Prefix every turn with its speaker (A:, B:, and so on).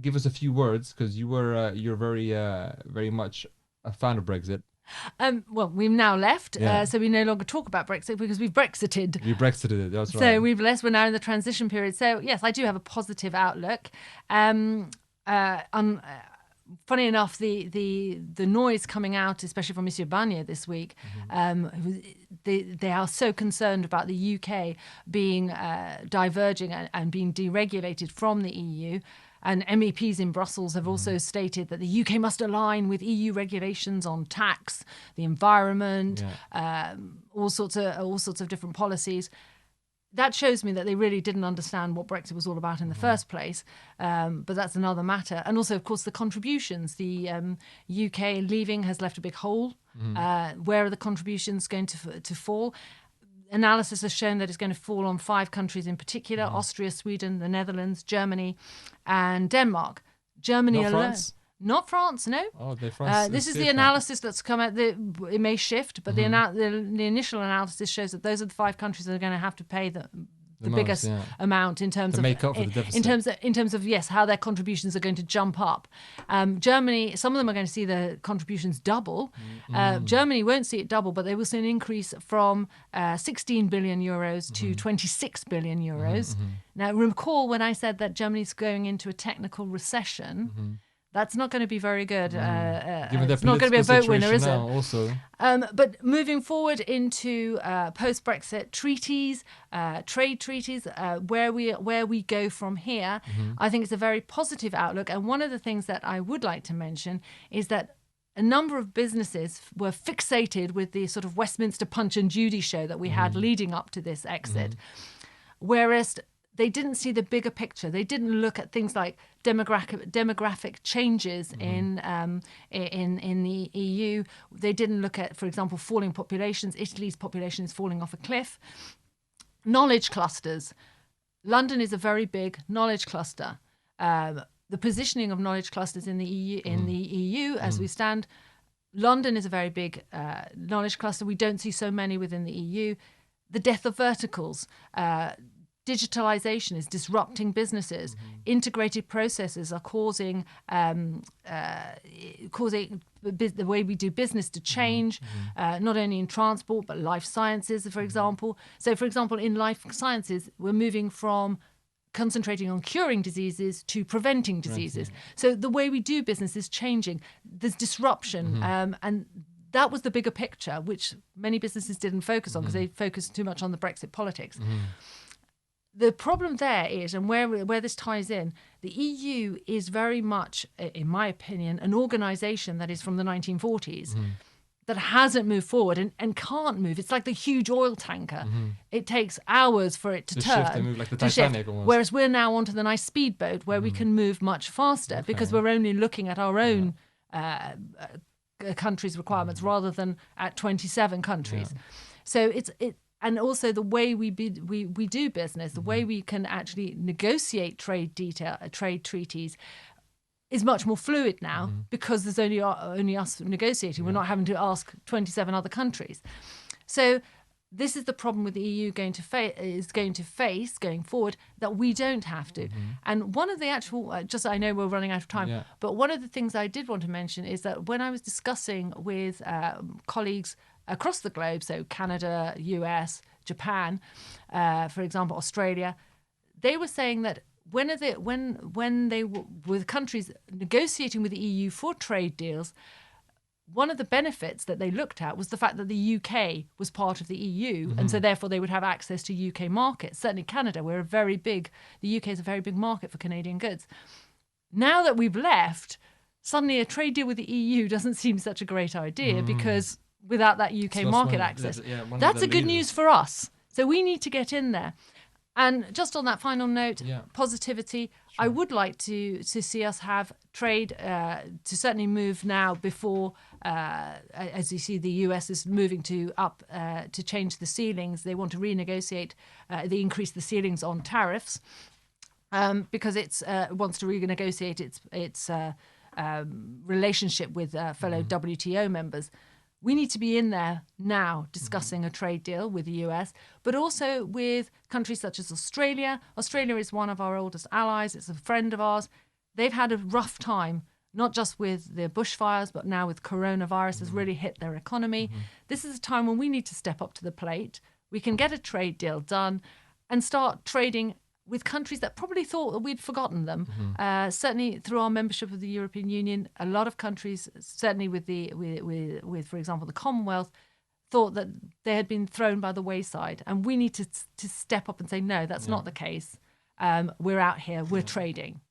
A: give us a few words, because you're very much a fan of Brexit.
B: Well, we've now left,
A: Yeah.
B: so we no longer talk about Brexit because we've Brexited.
A: You Brexited it. That's right.
B: So we're now in the transition period. So yes, I do have a positive outlook. Funny enough, the noise coming out, especially from Monsieur Barnier this week, they are so concerned about the UK being diverging and being deregulated from the EU. And MEPs in Brussels have also stated that the UK must align with EU regulations on tax, the environment, all sorts of different policies. That shows me that they really didn't understand what Brexit was all about in the first place. But that's another matter. And also, of course, the contributions. The UK leaving has left a big hole. Where are the contributions going to fall? Analysis has shown that it's going to fall on 5 countries in particular: Austria, Sweden, the Netherlands, Germany, and Denmark. Germany
A: Not
B: alone.
A: France?
B: Not France, no.
A: Oh, France.
B: This is the analysis that's come out. It may shift, but the initial analysis shows that those are the 5 countries that are going to have to pay the biggest amount in terms
A: to
B: of
A: make up for the deficit.
B: in terms of yes, how their contributions are going to jump up. Germany, some of them are going to see the contributions double. Germany won't see it double, but they will see an increase from 16 billion euros to 26 billion euros. Now, recall when I said that Germany's going into a technical recession. That's not going to be very good. It's not going to be a vote winner, is it?
A: Also.
B: But moving forward into post-Brexit treaties, trade treaties, where we go from here, I think it's a very positive outlook. And one of the things that I would like to mention is that a number of businesses were fixated with the sort of Westminster Punch and Judy show that we had leading up to this exit, whereas they didn't see the bigger picture. They didn't look at things like demographic changes in the EU. They didn't look at, for example, falling populations. Italy's population is falling off a cliff. Knowledge clusters. London is a very big knowledge cluster. The positioning of knowledge clusters in the EU, as we stand, London is a very big knowledge cluster. We don't see so many within the EU. The death of verticals. Digitalization is disrupting businesses. Integrated processes are causing the way we do business to change, not only in transport, but life sciences, for example. So, for example, in life sciences, we're moving from concentrating on curing diseases to preventing diseases. So the way we do business is changing. There's disruption. And that was the bigger picture, which many businesses didn't focus on because they focused too much on the Brexit politics. The problem there is, and where this ties in, the EU is very much, in my opinion, an organisation that is from the 1940s that hasn't moved forward and can't move. It's like the huge oil tanker. It takes hours for it to turn.
A: Shift and move like the Titanic almost.
B: Whereas we're now onto the nice speedboat where we can move much faster because we're only looking at our own country's requirements rather than at 27 countries. So and also the way we do business, the way we can actually negotiate trade treaties is much more fluid now because there's only us negotiating. We're not having to ask 27 other countries. So this is the problem with the EU going to face going forward, that we don't have to. And one of the actual, I know we're running out of time, but one of the things I did want to mention is that when I was discussing with colleagues across the globe, so Canada, US, Japan, for example, Australia, they were saying that when they were with countries negotiating with the EU for trade deals, one of the benefits that they looked at was the fact that the UK was part of the EU, and so therefore they would have access to UK markets. Certainly Canada, the UK is a very big market for Canadian goods. Now that we've left, suddenly a trade deal with the EU doesn't seem such a great idea because without that UK market access. That's a good news for us. So we need to get in there. And just on that final note, positivity, I would like to see us have trade to certainly move now before, as you see, the US is moving to change the ceilings. They want to renegotiate, they increase the ceilings on tariffs because it wants to renegotiate its relationship with fellow WTO members. We need to be in there now discussing a trade deal with the US, but also with countries such as Australia. Australia is one of our oldest allies. It's a friend of ours. they've had a rough time, not just with the bushfires, but now with coronavirus has really hit their economy. This is a time when we need to step up to the plate. We can get a trade deal done and start trading with countries that probably thought that we'd forgotten them. Certainly through our membership of the European Union, a lot of countries, certainly with for example, the Commonwealth, thought that they had been thrown by the wayside. And we need to step up and say, no, that's not the case. We're out here, we're trading.